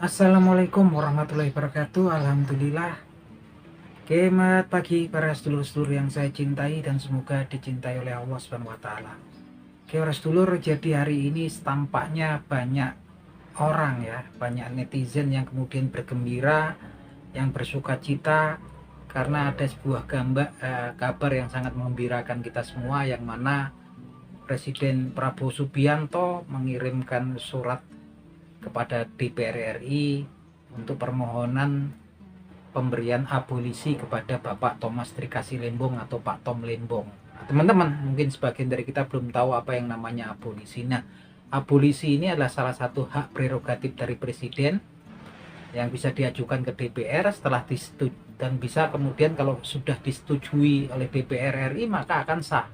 Assalamualaikum warahmatullahi wabarakatuh. Alhamdulillah. Selamat pagi para sedulur-sedulur yang saya cintai dan semoga dicintai oleh Allah Subhanahu wa taala. Oke, para sedulur, jadi hari ini tampaknya banyak orang ya, banyak netizen yang kemudian bergembira, yang bersuka cita karena ada sebuah kabar yang sangat menggembirakan kita semua, yang mana Presiden Prabowo Subianto mengirimkan surat kepada DPR RI untuk permohonan pemberian abolisi kepada Bapak Thomas Trikasi Lembong atau Pak Tom Lembong. Nah, teman-teman, mungkin sebagian dari kita belum tahu apa yang namanya abolisi. Nah, abolisi ini adalah salah satu hak prerogatif dari Presiden yang bisa diajukan ke DPR setelah disetujui, dan bisa kemudian kalau sudah disetujui oleh DPR RI maka akan sah.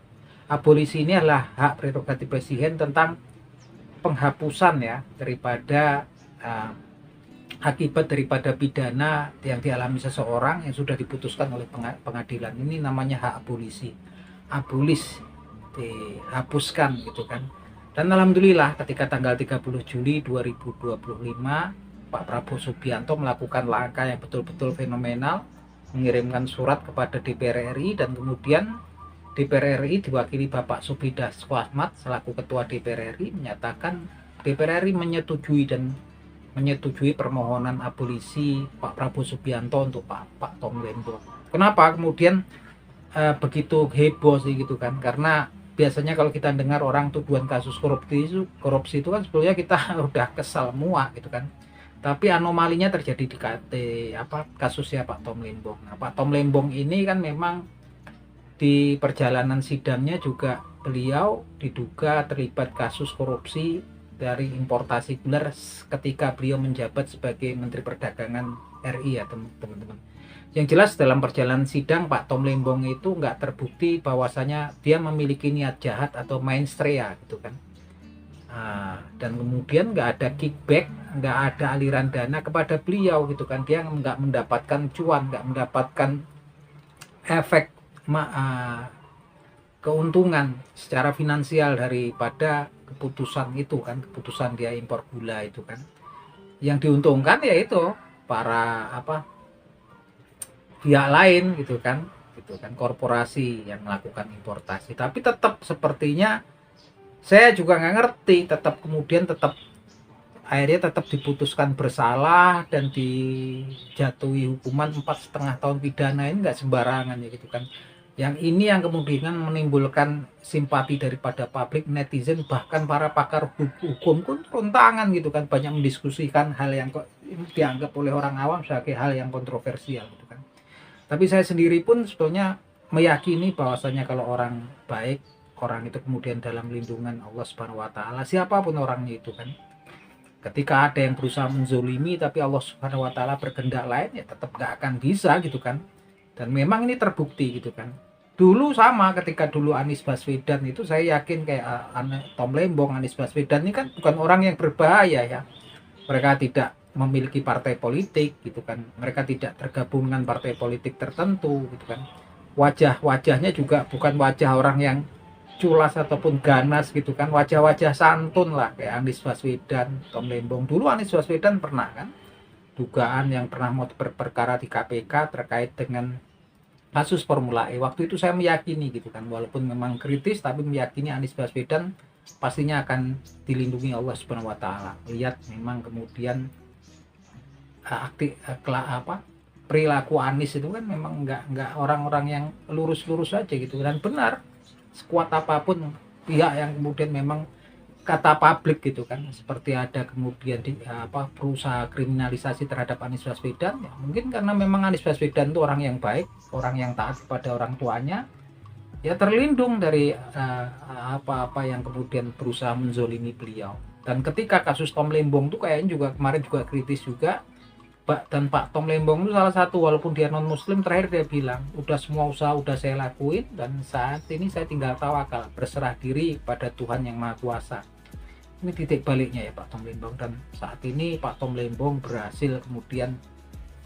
Abolisi ini adalah hak prerogatif Presiden tentang penghapusan ya daripada akibat daripada pidana yang dialami seseorang yang sudah diputuskan oleh pengadilan. Ini namanya hak abolisi, abolis, dihapuskan gitu kan. Dan alhamdulillah ketika tanggal 30 Juli 2025 Pak Prabowo Subianto melakukan langkah yang betul-betul fenomenal, mengirimkan surat kepada DPR RI, dan kemudian DPR RI diwakili Bapak Subidasko Ahmad selaku Ketua DPR RI menyatakan DPR RI menyetujui permohonan abolisi Pak Prabowo Subianto untuk Pak Tom Lembong. Kenapa kemudian begitu heboh sih gitu kan? Karena biasanya kalau kita dengar orang tuduhan kasus korupsi itu kan sebetulnya kita udah kesal muak gitu kan. Tapi anomalinya terjadi di kasusnya Pak Tom Lembong. Nah, Pak Tom Lembong ini kan memang di perjalanan sidangnya juga beliau diduga terlibat kasus korupsi dari importasi gula ketika beliau menjabat sebagai Menteri Perdagangan RI ya teman-teman. Yang jelas dalam perjalanan sidang Pak Tom Lembong itu nggak terbukti bahwasanya dia memiliki niat jahat atau mainstrea gitu kan. Dan kemudian nggak ada kickback, nggak ada aliran dana kepada beliau gitu kan. Dia nggak mendapatkan cuan, nggak mendapatkan efek keuntungan secara finansial daripada keputusan itu kan, keputusan dia impor gula itu kan. Yang diuntungkan yaitu para pihak lain gitu kan, korporasi yang melakukan importasi. Tapi tetap sepertinya saya juga nggak ngerti, tetap akhirnya tetap diputuskan bersalah dan dijatuhi hukuman 4,5 tahun pidana. Ini nggak sembarangan ya gitu kan. Yang ini yang kemudian menimbulkan simpati daripada publik, netizen, bahkan para pakar hukum pun turun tangan gitu kan, banyak mendiskusikan hal yang kok dianggap oleh orang awam sebagai hal yang kontroversial gitu kan. Tapi saya sendiri pun sebetulnya meyakini bahwasanya kalau orang baik, orang itu kemudian dalam lindungan Allah Subhanahu wa taala, siapapun orangnya itu kan. Ketika ada yang berusaha menzolimi tapi Allah Subhanahu wa taala berkehendak lain, ya tetap gak akan bisa gitu kan. Dan memang ini terbukti gitu kan. Dulu sama, ketika dulu Anies Baswedan itu saya yakin kayak Tom Lembong, Anies Baswedan ini kan bukan orang yang berbahaya ya. Mereka tidak memiliki partai politik gitu kan. Mereka tidak tergabung dengan partai politik tertentu gitu kan. Wajah-wajahnya juga bukan wajah orang yang culas ataupun ganas gitu kan. Wajah-wajah santun lah kayak Anies Baswedan, Tom Lembong. Dulu Anies Baswedan pernah kan dugaan yang pernah mau berperkara di KPK terkait dengan kasus Formula E. Waktu itu saya meyakini gitu kan, walaupun memang kritis tapi meyakini Anies Baswedan pastinya akan dilindungi Allah Subhanahu wa taala. Lihat memang kemudian perilaku Anies itu kan memang nggak orang-orang yang lurus-lurus saja gitu, dan benar sekuat apapun pihak yang kemudian memang kata publik gitu kan, seperti ada kemudian berusaha kriminalisasi terhadap Anies Baswedan ya, mungkin karena memang Anies Baswedan itu orang yang baik, orang yang taat kepada orang tuanya, ya terlindung dari apa-apa yang kemudian berusaha menzolimi beliau. Dan ketika kasus Tom Lembong itu kayaknya juga kemarin juga kritis juga, dan Pak Tom Lembong itu salah satu, walaupun dia non muslim, terakhir dia bilang udah semua usaha udah saya lakuin dan saat ini saya tinggal tawakal, berserah diri pada Tuhan yang Maha Kuasa. Ini titik baliknya ya Pak Tom Lembong, dan saat ini Pak Tom Lembong berhasil kemudian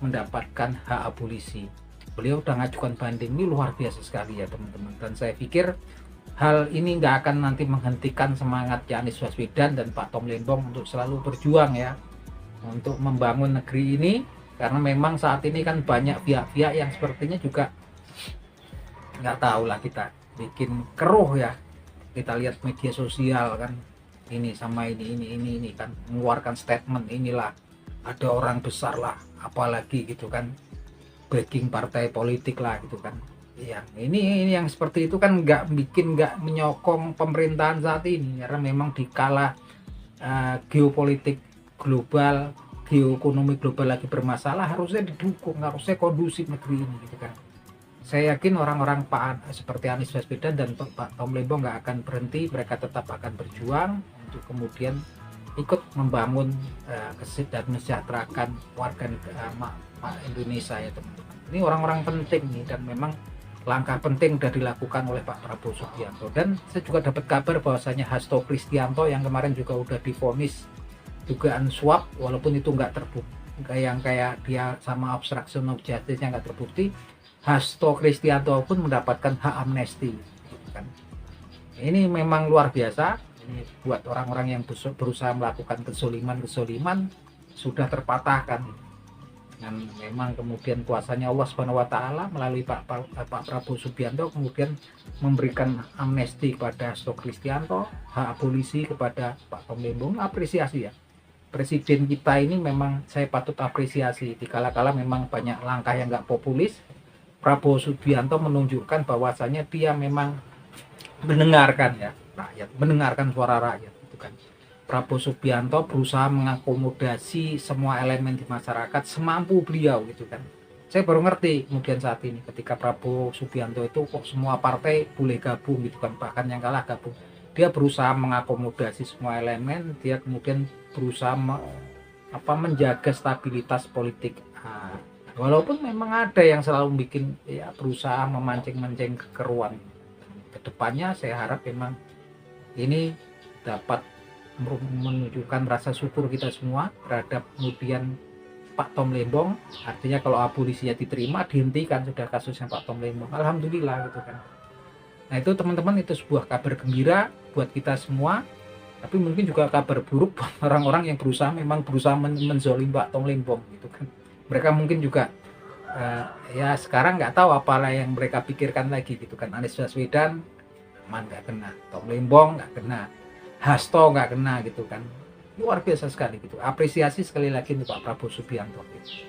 mendapatkan hak abolisi. Beliau udah ngajukan banding, ini luar biasa sekali ya teman-teman. Dan saya pikir hal ini nggak akan nanti menghentikan semangat Anies Baswedan dan Pak Tom Lembong untuk selalu berjuang ya, untuk membangun negeri ini, karena memang saat ini kan banyak pihak-pihak yang sepertinya juga nggak tahu lah, kita bikin keruh ya. Kita lihat media sosial kan, ini sama ini kan mengeluarkan statement, inilah ada orang besar lah, apalagi gitu kan, backing partai politik lah gitu kan. Ya, ini yang seperti itu kan nggak menyokong pemerintahan saat ini, karena memang dikala geopolitik global, geoekonomi global lagi bermasalah, harusnya didukung, harusnya kondusif negeri ini gitu kan. Saya yakin orang-orang seperti Anies Baswedan dan Pak Tom Lembong nggak akan berhenti, mereka tetap akan berjuang untuk kemudian ikut membangun dan mensejahterakan warga Indonesia ya teman-teman. Ini orang-orang penting nih, dan memang langkah penting sudah dilakukan oleh Pak Prabowo Subianto. Dan saya juga dapat kabar bahwasanya Hasto Kristianto yang kemarin juga udah divonis dugaan suap, walaupun itu nggak terbukti, kayak dia sama obstruction of justice yang nggak terbukti, Hasto Kristianto pun mendapatkan hak amnesti gitu kan. Ini memang luar biasa. Ini buat orang-orang yang berusaha melakukan kesoliman sudah terpatahkan. Dan memang kemudian kuasanya Allah Subhanahu wa taala melalui Pak Prabowo Subianto kemudian memberikan amnesti kepada Hasto Kristianto, hak abolisi kepada Pak Tom Lembong. Apresiasi ya. Presiden kita ini memang saya patut apresiasi. Dikala-kala memang banyak langkah yang nggak populis, Prabowo Subianto menunjukkan bahwasanya dia memang mendengarkan ya rakyat, mendengarkan suara rakyat itu kan. Prabowo Subianto berusaha mengakomodasi semua elemen di masyarakat semampu beliau gitu kan. Saya baru ngerti kemudian saat ini ketika Prabowo Subianto itu kok semua partai boleh gabung gitu kan, bahkan yang kalah gabung. Dia berusaha mengakomodasi semua elemen, dia kemudian berusaha menjaga stabilitas politik. Walaupun memang ada yang selalu bikin ya berusaha memancing-mancing kekeruan. Kedepannya saya harap memang ini dapat menunjukkan rasa syukur kita semua terhadap kemudian Pak Tom Lembong. Artinya kalau abolisinya diterima, dihentikan sudah kasusnya Pak Tom Lembong, alhamdulillah gitu kan. Nah itu teman-teman, itu sebuah kabar gembira buat kita semua, tapi mungkin juga kabar buruk buat orang-orang yang berusaha menzolim Pak Tom Lembong gitu kan. Mereka mungkin juga ya sekarang nggak tahu apalah yang mereka pikirkan lagi gitu kan. Anies Baswedan aman nggak kena, Tom Lembong nggak kena, Hasto nggak kena gitu kan. Luar biasa sekali gitu. Apresiasi sekali lagi untuk Pak Prabowo Subianto gitu.